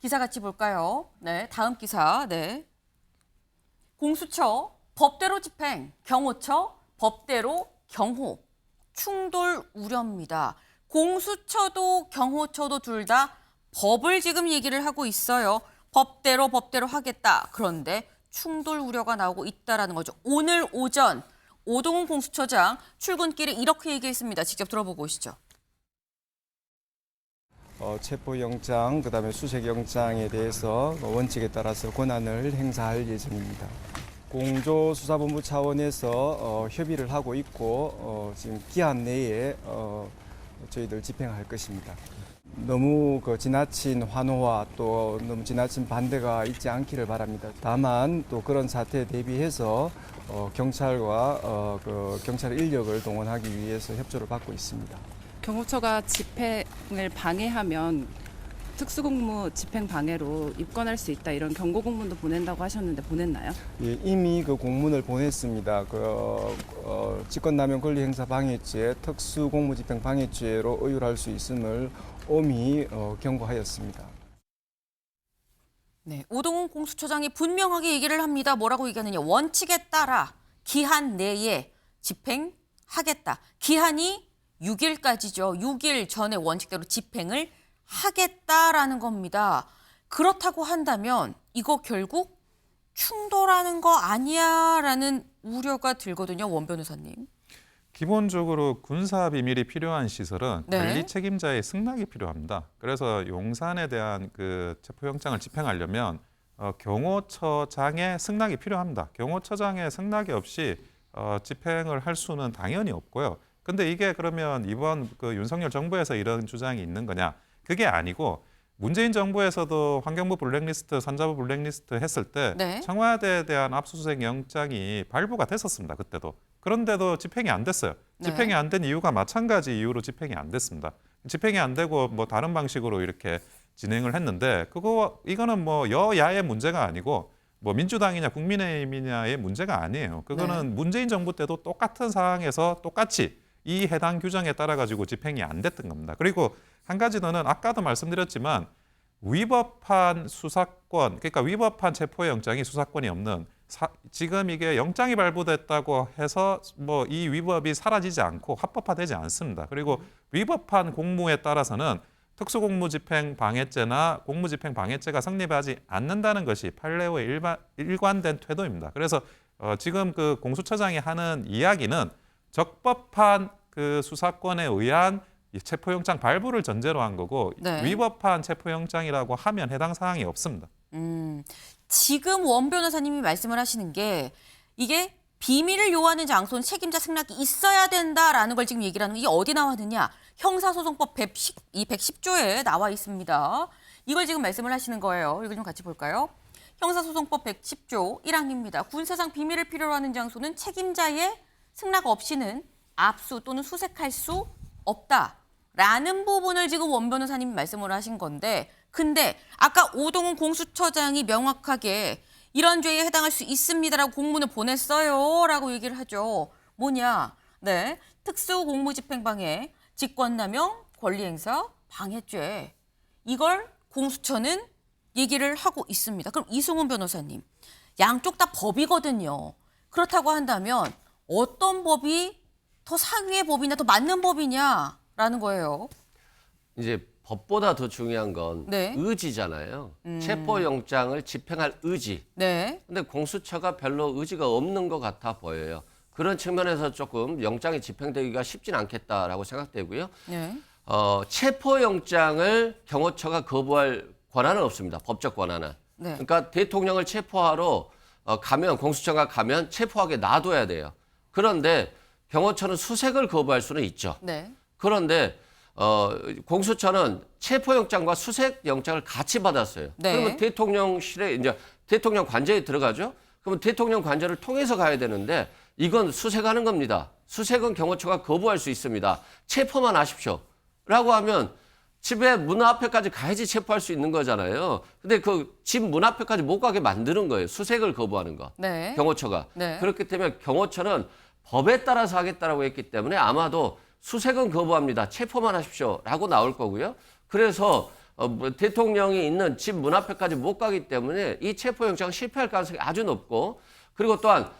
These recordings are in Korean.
기사 같이 볼까요? 네, 다음 기사. 네. 공수처 법대로 집행, 경호처 법대로 경호. 충돌 우려입니다. 공수처도 경호처도 둘 다 법을 지금 얘기를 하고 있어요. 법대로 하겠다. 그런데 충돌 우려가 나오고 있다라는 거죠. 오늘 오전 오동훈 공수처장 출근길에 이렇게 얘기했습니다. 직접 들어보고 오시죠. 체포영장, 그다음에 수색영장에 대해서 원칙에 따라서 권한을 행사할 예정입니다. 공조수사본부 차원에서 협의를 하고 있고 지금 기한 내에 저희들 집행할 것입니다. 너무 지나친 환호와 또 너무 지나친 반대가 있지 않기를 바랍니다. 다만 또 그런 사태에 대비해서 경찰과 경찰 인력을 동원하기 위해서 협조를 받고 있습니다. 경호처가 집행을 방해하면 특수공무 집행 방해로 입건할 수 있다 이런 경고 공문도 보낸다고 하셨는데 보냈나요? 예, 이미 그 공문을 보냈습니다. 직권남용 권리행사 방해죄, 특수공무집행 방해죄로 의율할 수 있음을 엄히 경고하였습니다. 네, 오동훈 공수처장이 분명하게 얘기를 합니다. 뭐라고 얘기하느냐. 원칙에 따라 기한 내에 집행하겠다. 기한이 6일까지죠. 6일 전에 원칙대로 집행을 하겠다라는 겁니다. 그렇다고 한다면 이거 결국 충돌하는 거 아니야라는 우려가 들거든요. 원 변호사님. 기본적으로 군사 비밀이 필요한 시설은 네. 관리 책임자의 승낙이 필요합니다. 그래서 용산에 대한 그 체포영장을 집행하려면 경호처장의 승낙이 필요합니다. 경호처장의 승낙이 없이 집행을 할 수는 당연히 없고요. 근데 이게 그러면 이번 그 윤석열 정부에서 이런 주장이 있는 거냐? 그게 아니고 문재인 정부에서도 환경부 블랙리스트, 산자부 블랙리스트 했을 때 네. 청와대에 대한 압수수색 영장이 발부가 됐었습니다. 그때도. 그런데도 집행이 안 됐어요. 집행이 네. 안 된 이유가 마찬가지 이유로 집행이 안 됐습니다. 집행이 안 되고 뭐 다른 방식으로 이렇게 진행을 했는데 이거는 뭐 여야의 문제가 아니고 뭐 민주당이냐 국민의힘이냐의 문제가 아니에요. 그거는 네. 문재인 정부 때도 똑같은 상황에서 똑같이 이 해당 규정에 따라 가지고 집행이 안 됐던 겁니다. 그리고 한 가지 더는 아까도 말씀드렸지만 위법한 수사권, 그러니까 위법한 체포영장이 수사권이 없는 지금 이게 영장이 발부됐다고 해서 뭐 이 위법이 사라지지 않고 합법화되지 않습니다. 그리고 위법한 공무에 따라서는 특수공무집행 방해죄나 공무집행 방해죄가 성립하지 않는다는 것이 판례의 일관된 태도입니다. 그래서 지금 그 공수처장이 하는 이야기는 적법한 그 수사권에 의한 체포영장 발부를 전제로 한 거고 네. 위법한 체포영장이라고 하면 해당 사항이 없습니다. 지금 원 변호사님이 말씀을 하시는 게 이게 비밀을 요하는 장소는 책임자 승낙이 있어야 된다라는 걸 지금 얘기를 하는 게 이게 어디 나왔느냐. 형사소송법 110조에 나와 있습니다. 이걸 지금 말씀을 하시는 거예요. 이걸 좀 같이 볼까요? 형사소송법 110조 1항입니다. 군사상 비밀을 필요로 하는 장소는 책임자의 승낙 없이는 압수 또는 수색할 수 없다라는 부분을 지금 원 변호사님이 말씀을 하신 건데 근데 아까 오동훈 공수처장이 명확하게 이런 죄에 해당할 수 있습니다라고 공문을 보냈어요 라고 얘기를 하죠. 뭐냐? 네, 특수공무집행방해, 직권남용, 권리행사, 방해죄. 이걸 공수처는 얘기를 하고 있습니다. 그럼 이승훈 변호사님, 양쪽 다 법이거든요. 그렇다고 한다면 어떤 법이 더 상위의 법이냐, 더 맞는 법이냐라는 거예요. 이제 법보다 더 중요한 건 네. 의지잖아요. 체포영장을 집행할 의지. 네. 근데 공수처가 별로 의지가 없는 것 같아 보여요. 그런 측면에서 조금 영장이 집행되기가 쉽진 않겠다라고 생각되고요. 네. 체포영장을 경호처가 거부할 권한은 없습니다. 법적 권한은. 네. 그러니까 대통령을 체포하러 가면 공수처가 가면 체포하게 놔둬야 돼요. 그런데 경호처는 수색을 거부할 수는 있죠. 네. 그런데 공수처는 체포영장과 수색영장을 같이 받았어요. 네. 그러면 대통령실에 이제 대통령 관저에 들어가죠. 그러면 대통령 관저를 통해서 가야 되는데 이건 수색하는 겁니다. 수색은 경호처가 거부할 수 있습니다. 체포만 하십시오. 라고 하면 집에 문 앞에까지 가야지 체포할 수 있는 거잖아요. 근데 그 집 문 앞에까지 못 가게 만드는 거예요. 수색을 거부하는 거. 네. 경호처가. 네. 그렇기 때문에 경호처는 법에 따라서 하겠다라고 했기 때문에 아마도 수색은 거부합니다. 체포만 하십시오. 라고 나올 거고요. 그래서 대통령이 있는 집 문 앞에까지 못 가기 때문에 이 체포영장 실패할 가능성이 아주 높고, 그리고 또한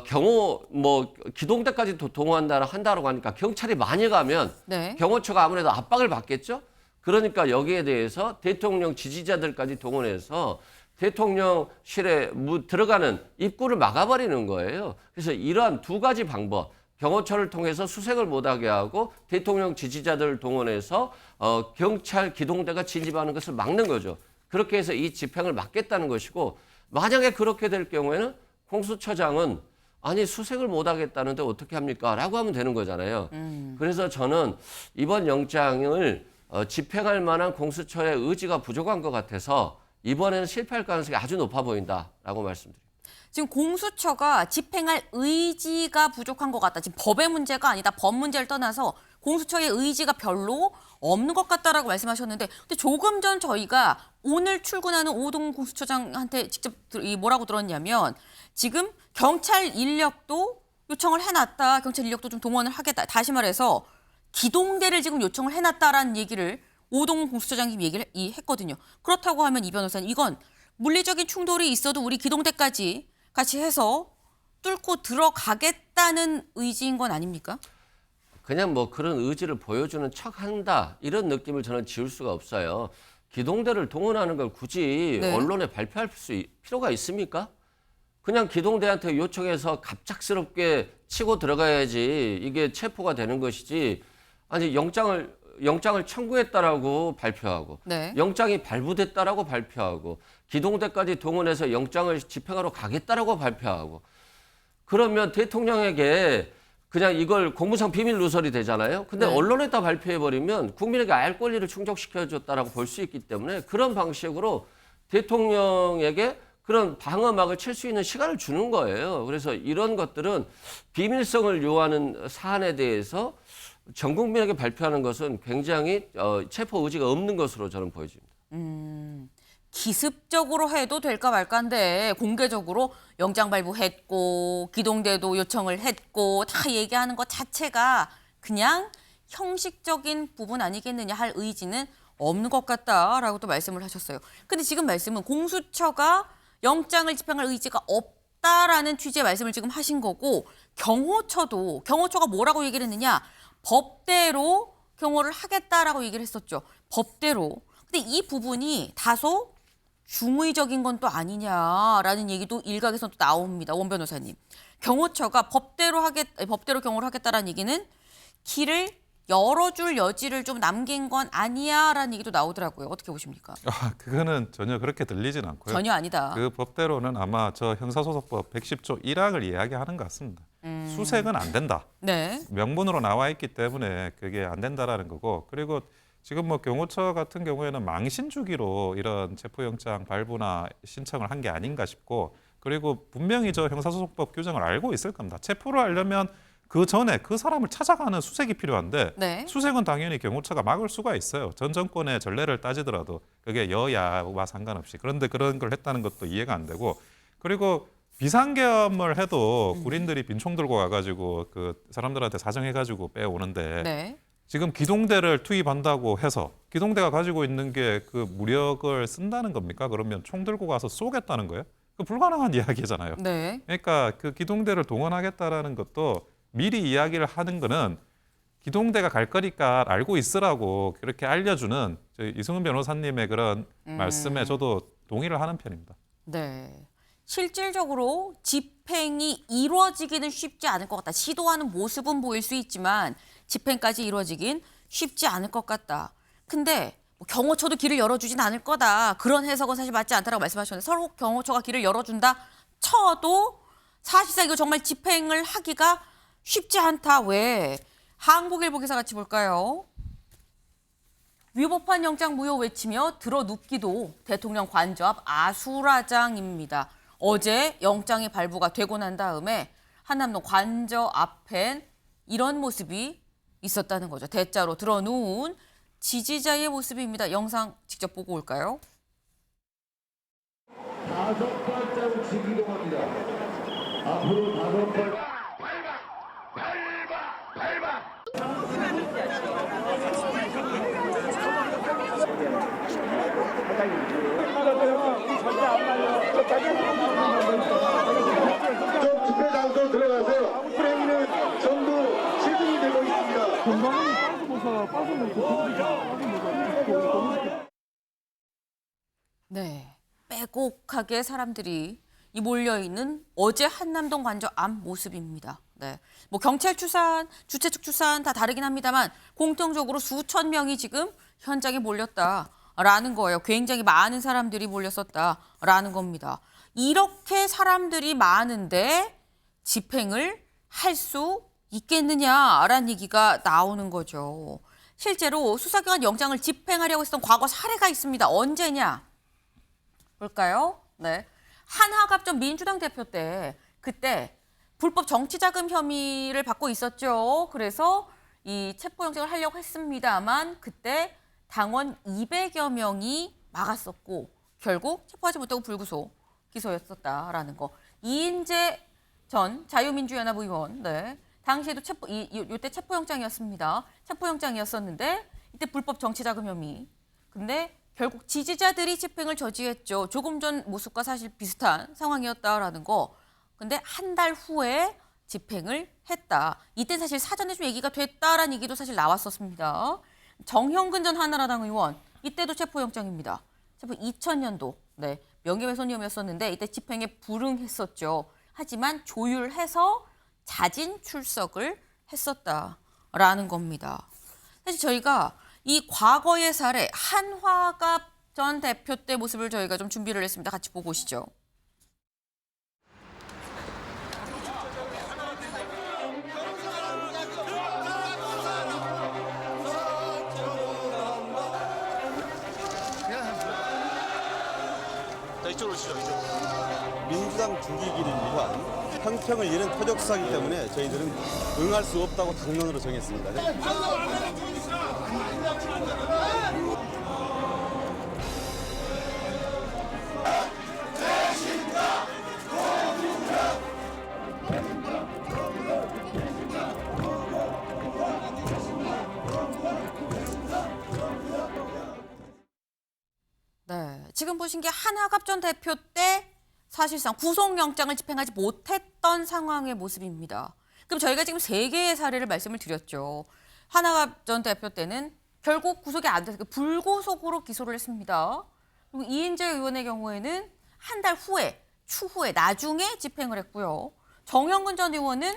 경호 기동대까지 한다라고 하니까 경찰이 많이 가면 네. 경호처가 아무래도 압박을 받겠죠. 그러니까 여기에 대해서 대통령 지지자들까지 동원해서 대통령실에 들어가는 입구를 막아버리는 거예요. 그래서 이러한 두 가지 방법, 경호처를 통해서 수색을 못하게 하고 대통령 지지자들을 동원해서 경찰 기동대가 진입하는 것을 막는 거죠. 그렇게 해서 이 집행을 막겠다는 것이고, 만약에 그렇게 될 경우에는 공수처장은 아니 수색을 못하겠다는데 어떻게 합니까? 라고 하면 되는 거잖아요. 그래서 저는 이번 영장을 집행할 만한 공수처의 의지가 부족한 것 같아서 이번에는 실패할 가능성이 아주 높아 보인다라고 말씀드립니다. 지금 공수처가 집행할 의지가 부족한 것 같다. 지금 법의 문제가 아니다. 법 문제를 떠나서 공수처의 의지가 별로 없는 것 같다라고 말씀하셨는데, 근데 조금 전 저희가 오늘 출근하는 오동 공수처장한테 직접 뭐라고 들었냐면, 지금 경찰 인력도 요청을 해놨다. 경찰 인력도 좀 동원을 하겠다. 다시 말해서 기동대를 지금 요청을 해놨다라는 얘기를 오동 공수처장님이 얘기를 했거든요. 그렇다고 하면 이 변호사님, 이건 물리적인 충돌이 있어도 우리 기동대까지 같이 해서 뚫고 들어가겠다는 의지인 건 아닙니까? 그냥 그런 의지를 보여주는 척한다 이런 느낌을 저는 지울 수가 없어요. 기동대를 동원하는 걸 굳이 네. 언론에 발표할 필요가 있습니까? 그냥 기동대한테 요청해서 갑작스럽게 치고 들어가야지 이게 체포가 되는 것이지, 아니 영장을 청구했다라고 발표하고, 네. 영장이 발부됐다라고 발표하고, 기동대까지 동원해서 영장을 집행하러 가겠다라고 발표하고, 그러면 대통령에게 그냥 이걸 공무상 비밀 누설이 되잖아요. 근데 네. 언론에다 발표해버리면 국민에게 알 권리를 충족시켜줬다라고 볼 수 있기 때문에 그런 방식으로 대통령에게 그런 방어막을 칠 수 있는 시간을 주는 거예요. 그래서 이런 것들은 비밀성을 요하는 사안에 대해서 전 국민에게 발표하는 것은 굉장히 체포 의지가 없는 것으로 저는 보여집니다. 기습적으로 해도 될까 말까인데 공개적으로 영장 발부했고 기동대도 요청을 했고 다 얘기하는 것 자체가 그냥 형식적인 부분 아니겠느냐 할 의지는 없는 것 같다라고 또 말씀을 하셨어요. 근데 지금 말씀은 공수처가 영장을 집행할 의지가 없다라는 취지의 말씀을 지금 하신 거고, 경호처가 뭐라고 얘기를 했느냐, 법대로 경호를 하겠다라고 얘기를 했었죠. 법대로. 근데 이 부분이 다소 중의적인 건 또 아니냐라는 얘기도 일각에서 또 나옵니다. 원 변호사님. 경호처가 법대로 경호를 하겠다라는 얘기는 길을 열어줄 여지를 좀 남긴 건 아니야라는 얘기도 나오더라고요. 어떻게 보십니까? 그거는 전혀 그렇게 들리진 않고요. 전혀 아니다. 그 법대로는 아마 저 형사소송법 110조 1항을 이야기하는 것 같습니다. 수색은 안 된다. 네. 명문으로 나와 있기 때문에 그게 안 된다라는 거고, 그리고 지금 경호처 같은 경우에는 망신 주기로 이런 체포영장 발부나 신청을 한 게 아닌가 싶고, 그리고 분명히 저 형사소송법 규정을 알고 있을 겁니다. 체포를 하려면 그 전에 그 사람을 찾아가는 수색이 필요한데, 네. 수색은 당연히 경호처가 막을 수가 있어요. 전 정권의 전례를 따지더라도 그게 여야와 상관없이. 그런데 그런 걸 했다는 것도 이해가 안 되고, 그리고 비상계엄을 해도 군인들이 빈총 들고 와가지고 그 사람들한테 사정해가지고 빼오는데, 네. 지금 기동대를 투입한다고 해서 기동대가 가지고 있는 게 그 무력을 쓴다는 겁니까? 그러면 총 들고 가서 쏘겠다는 거예요? 그 불가능한 이야기잖아요. 네. 그러니까 그 기동대를 동원하겠다라는 것도 미리 이야기를 하는 거는 기동대가 갈 거니까 알고 있으라고 그렇게 알려주는 저희 이승훈 변호사님의 그런 말씀에 저도 동의를 하는 편입니다. 네. 실질적으로 집행이 이루어지기는 쉽지 않을 것 같다. 시도하는 모습은 보일 수 있지만 집행까지 이루어지긴 쉽지 않을 것 같다. 근데 경호처도 길을 열어주진 않을 거다. 그런 해석은 사실 맞지 않다라고 말씀하셨는데, 서로 경호처가 길을 열어준다 쳐도 사실상 이거 정말 집행을 하기가 쉽지 않다. 왜? 한국일보 기사 같이 볼까요? 위법한 영장 무효 외치며 들어눕기도 대통령 관저 앞 아수라장입니다. 어제 영장이 발부가 되고 난 다음에 한남동 관저 앞엔 이런 모습이 있었다는 거죠. 대자로 들어누운 지지자의 모습입니다. 영상 직접 보고 올까요? 5발자국씩 이동합니다. 앞으로 5발. 저 집회 장소 들어가세요. 프레임은 전부 실증이 되고 있습니다. 네, 빼곡하게 사람들이 이 몰려 있는 어제 한남동 관저 앞 모습입니다. 네, 뭐 경찰 추산, 주최 측 추산 다 다르긴 합니다만 공통적으로 수천 명이 지금 현장에 몰렸다라는 거예요. 굉장히 많은 사람들이 몰렸었다라는 겁니다. 이렇게 사람들이 많은데 집행을 할 수 있겠느냐라는 얘기가 나오는 거죠. 실제로 수사기관 영장을 집행하려고 했던 과거 사례가 있습니다. 언제냐? 볼까요? 네. 한화갑전 민주당 대표 때 그때 불법 정치자금 혐의를 받고 있었죠. 그래서 이 체포영장을 하려고 했습니다만 그때 당원 200여 명이 막았었고 결국 체포하지 못하고 불구속 기소였었다라는 거. 이인재 전 자유민주연합 의원, 네. 당시에도 이때 체포영장이었습니다. 체포영장이었었는데 이때 불법 정치자금 혐의. 근데 결국 지지자들이 집행을 저지했죠. 조금 전 모습과 사실 비슷한 상황이었다라는 거. 근데 한 달 후에 집행을 했다. 이때 사실 사전에 좀 얘기가 됐다라는 얘기도 사실 나왔었습니다. 정형근 전 한나라당 의원, 이때도 체포영장입니다. 체포 2000년도, 네, 명예훼손 혐의였었는데 이때 집행에 불응했었죠. 하지만 조율해서 자진 출석을 했었다라는 겁니다. 사실 저희가 이 과거의 사례 한화갑 전 대표 때 모습을 저희가 좀 준비를 했습니다. 같이 보고 오시죠. 민주당 주기기를 위한 형평을 잃은 표적수사이기 때문에 저희들은 응할 수 없다고 당론으로 정했습니다. 네, 지금 보신 게 한화갑 전 대표 때 사실상 구속영장을 집행하지 못했던 상황의 모습입니다. 그럼 저희가 지금 3개의 사례를 말씀을 드렸죠. 한화갑 전 대표 때는 결국 구속이 안 돼서 불구속으로 기소를 했습니다. 그리고 이인재 의원의 경우에는 한 달 후에, 추후에, 나중에 집행을 했고요. 정형근 전 의원은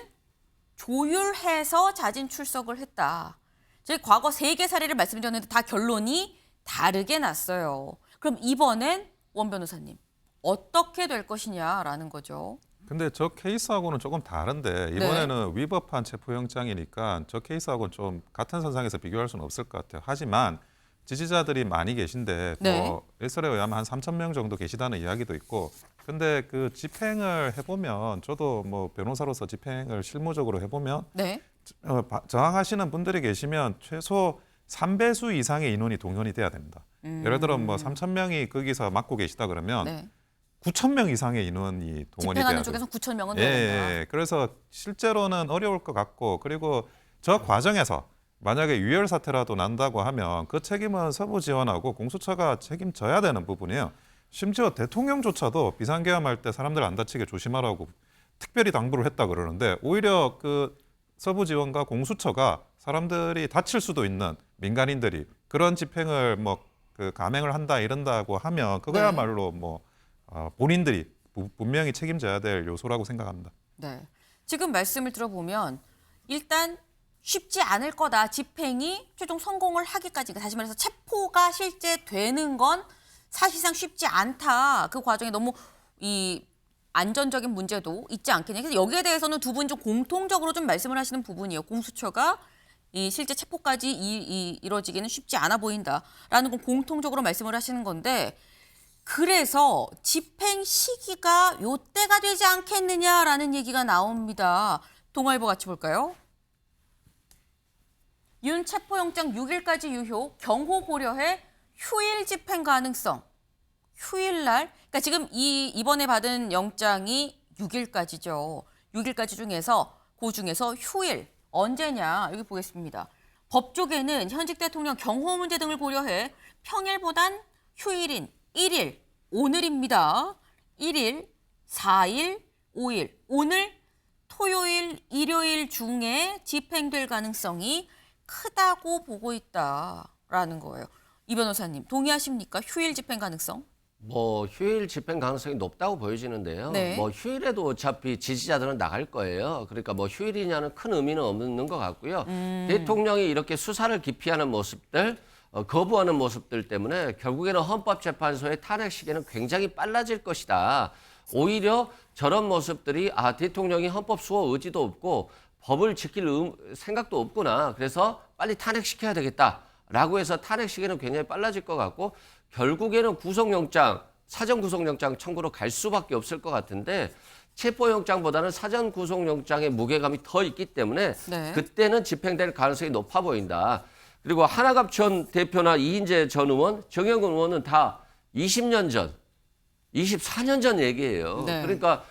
조율해서 자진 출석을 했다. 저희 과거 3개 사례를 말씀드렸는데 다 결론이 다르게 났어요. 그럼 이번엔 원 변호사님 어떻게 될 것이냐라는 거죠. 근데 저 케이스하고는 조금 다른데 이번에는 위법한 체포영장이니까 저 케이스하고는 좀 같은 선상에서 비교할 수는 없을 것 같아요. 하지만 지지자들이 많이 계신데 또 일설에 의하면 한 3,000명 정도 계시다는 이야기도 있고 근데 그 집행을 해보면 저도 뭐 변호사로서 집행을 실무적으로 해보면 저항하시는 분들이 계시면 최소 3배수 이상의 인원이 동원이 돼야 됩니다. 예를 들어 뭐 3,000명이 거기서 맡고 계시다 그러면 9,000명 이상의 인원이 동원이 돼야 집행하는 돼요. 쪽에서 9,000명은 돼야 된다. 예. 그래서 실제로는 어려울 것 같고 그리고 저 과정에서 만약에 유혈 사태라도 난다고 하면 그 책임은 서부지원하고 공수처가 책임져야 되는 부분이에요. 심지어 대통령조차도 비상계엄할 때 사람들 안 다치게 조심하라고 특별히 당부를 했다 그러는데 오히려 그 서부지원과 공수처가 사람들이 다칠 수도 있는 민간인들이 그런 집행을 뭐 그 감행을 한다 이런다고 하면 그거야말로 뭐 본인들이 분명히 책임져야 될 요소라고 생각합니다. 네. 지금 말씀을 들어보면 일단 쉽지 않을 거다. 집행이 최종 성공을 하기까지 다시 말해서 체포가 실제 되는 건 사실상 쉽지 않다. 그 과정에 너무 이 안전적인 문제도 있지 않겠냐. 그래서 여기에 대해서는 두 분 좀 공통적으로 좀 말씀을 하시는 부분이에요. 공수처가 이 실제 체포까지 이루어지기는 쉽지 않아 보인다라는 건 공통적으로 말씀을 하시는 건데 그래서 집행 시기가 요때가 되지 않겠느냐라는 얘기가 나옵니다. 동아일보 같이 볼까요? 윤 체포영장 6일까지 유효, 경호 고려해 휴일 집행 가능성. 휴일날, 그러니까 지금 이번에 받은 영장이 6일까지죠. 6일까지 중에서 그 중에서 휴일 언제냐 여기 보겠습니다. 법조계는 현직 대통령 경호 문제 등을 고려해 평일보단 휴일인 1일, 오늘입니다. 1일, 4일, 5일, 오늘 토요일, 일요일 중에 집행될 가능성이 크다고 보고 있다라는 거예요. 이 변호사님 동의하십니까? 휴일 집행 가능성? 뭐 휴일 집행 가능성이 높다고 보여지는데요. 네. 뭐 휴일에도 어차피 지지자들은 나갈 거예요. 그러니까 뭐 휴일이냐는 큰 의미는 없는 것 같고요. 대통령이 이렇게 수사를 기피하는 모습들, 거부하는 모습들 때문에 결국에는 헌법재판소의 탄핵 시기는 굉장히 빨라질 것이다. 오히려 저런 모습들이 대통령이 헌법 수호 의지도 없고 법을 지킬 생각도 없구나. 그래서 빨리 탄핵시켜야 되겠다라고 해서 탄핵 시기는 굉장히 빨라질 것 같고 결국에는 구속영장, 사전 구속영장 청구로 갈 수밖에 없을 것 같은데 체포영장보다는 사전 구속영장의 무게감이 더 있기 때문에 네. 그때는 집행될 가능성이 높아 보인다. 그리고 하나갑 전 대표나 이인재 전 의원, 정영근 의원은 다 20년 전, 24년 전 얘기예요. 네. 그러니까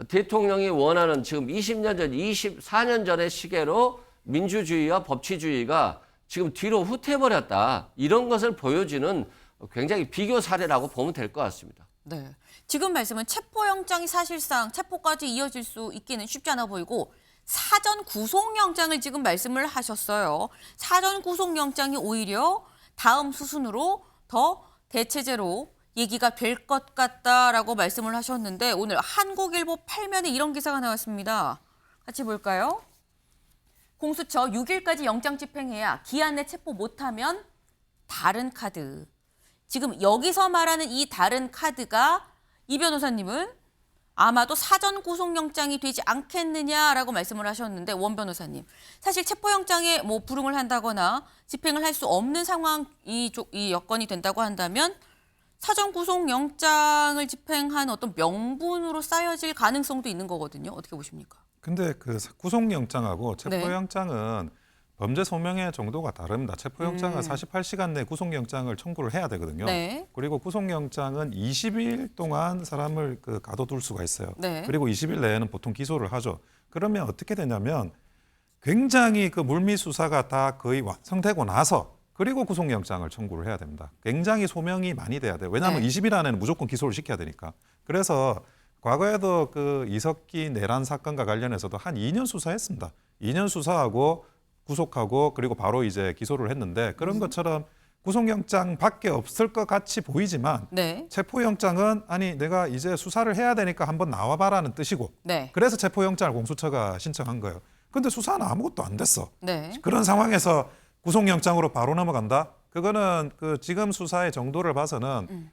대통령이 원하는 지금 20년 전, 24년 전의 시계로 민주주의와 법치주의가 지금 뒤로 후퇴해버렸다. 이런 것을 보여주는 굉장히 비교 사례라고 보면 될 것 같습니다. 네. 지금 말씀은 체포영장이 사실상 체포까지 이어질 수 있기는 쉽지 않아 보이고 사전 구속영장을 지금 말씀을 하셨어요. 사전 구속영장이 오히려 다음 수순으로 더 대체제로 얘기가 될 것 같다라고 말씀을 하셨는데 오늘 한국일보 8면에 이런 기사가 나왔습니다. 같이 볼까요? 공수처 6일까지 영장 집행해야 기한 내 체포 못하면 다른 카드. 지금 여기서 말하는 이 다른 카드가 이 변호사님은 아마도 사전 구속영장이 되지 않겠느냐라고 말씀을 하셨는데 원 변호사님. 사실 체포영장에 뭐 불응을 한다거나 집행을 할 수 없는 상황이 이 여건이 된다고 한다면 사전 구속영장을 집행한 어떤 명분으로 쌓여질 가능성도 있는 거거든요. 어떻게 보십니까? 근데 그 구속영장하고 체포영장은 범죄 소명의 정도가 다릅니다. 체포영장은 48시간 내 구속영장을 청구를 해야 되거든요. 네. 그리고 구속영장은 20일 동안 사람을 가둬둘 수가 있어요. 네. 그리고 20일 내에는 보통 기소를 하죠. 그러면 어떻게 되냐면 굉장히 그 물밑 수사가 다 거의 완성되고 나서 그리고 구속영장을 청구를 해야 됩니다. 굉장히 소명이 많이 돼야 돼요. 왜냐하면 네. 20일 안에는 무조건 기소를 시켜야 되니까. 그래서 과거에도 그 이석기 내란 사건과 관련해서도 한 2년 수사했습니다. 2년 수사하고 구속하고 그리고 바로 이제 기소를 했는데 그런 것처럼 구속영장밖에 없을 것 같이 보이지만 네. 체포영장은 아니 내가 이제 수사를 해야 되니까 한번 나와봐라는 뜻이고 네. 그래서 체포영장을 공수처가 신청한 거예요. 근데 수사는 아무것도 안 됐어. 네. 그런 상황에서 구속영장으로 바로 넘어간다? 그거는 그 지금 수사의 정도를 봐서는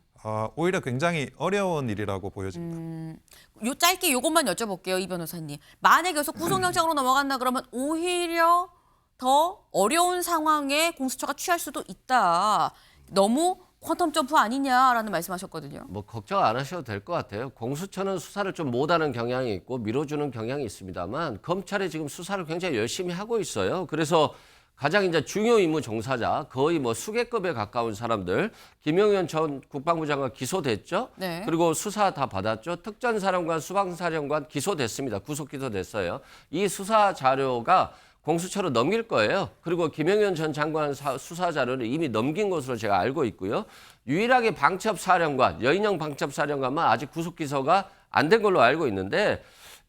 오히려 굉장히 어려운 일이라고 보여집니다. 요 짧게 요것만 여쭤볼게요, 이 변호사님. 만약에 여기서 구속영장으로 넘어간다 그러면 오히려 더 어려운 상황에 공수처가 취할 수도 있다. 너무 퀀텀 점프 아니냐라는 말씀하셨거든요. 뭐 걱정 안 하셔도 될 것 같아요. 공수처는 수사를 좀 못하는 경향이 있고 미뤄주는 경향이 있습니다만 검찰이 지금 수사를 굉장히 열심히 하고 있어요. 그래서 가장 이제 중요 임무 종사자 거의 뭐 수개급에 가까운 사람들 김용현 전 국방부 장관 기소됐죠. 네. 그리고 수사 다 받았죠. 특전사령관, 수방사령관 기소됐습니다. 구속 기소됐어요. 이 수사 자료가 공수처로 넘길 거예요. 그리고 김용현 전 장관 수사 자료를 이미 넘긴 것으로 제가 알고 있고요. 유일하게 방첩사령관, 여인영 방첩사령관만 아직 구속 기소가 안 된 걸로 알고 있는데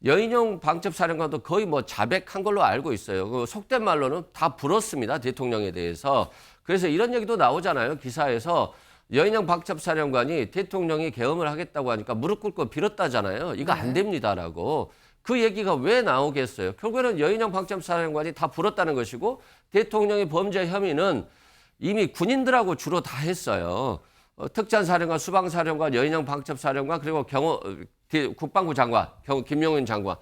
여인영 방첩사령관도 거의 뭐 자백한 걸로 알고 있어요. 그 속된 말로는 다 불었습니다. 대통령에 대해서. 그래서 이런 얘기도 나오잖아요. 기사에서 여인영 방첩사령관이 대통령이 계엄을 하겠다고 하니까 무릎 꿇고 빌었다잖아요. 이거 안 됩니다라고. 그 얘기가 왜 나오겠어요? 결국에는 여인영 방첩사령관이 다 불었다는 것이고 대통령의 범죄 혐의는 이미 군인들하고 주로 다 했어요. 특전사령관, 수방사령관, 여인영 방첩사령관 그리고 국방부 장관, 김용현 장관.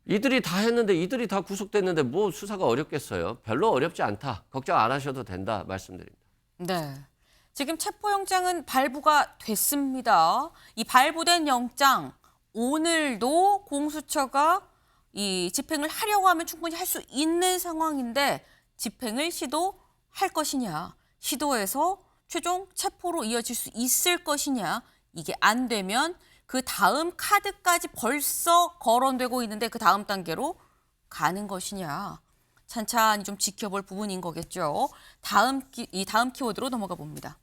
이들이 다 했는데 이들이 다 구속됐는데 뭐 수사가 어렵겠어요? 별로 어렵지 않다. 걱정 안 하셔도 된다 말씀드립니다. 네. 지금 체포영장은 발부가 됐습니다. 이 발부된 영장 오늘도 공수처가 이 집행을 하려고 하면 충분히 할 수 있는 상황인데 집행을 시도할 것이냐, 시도해서 최종 체포로 이어질 수 있을 것이냐, 이게 안 되면 그 다음 카드까지 벌써 거론되고 있는데 그 다음 단계로 가는 것이냐, 찬찬히 좀 지켜볼 부분인 거겠죠. 다음 키워드로 넘어가 봅니다.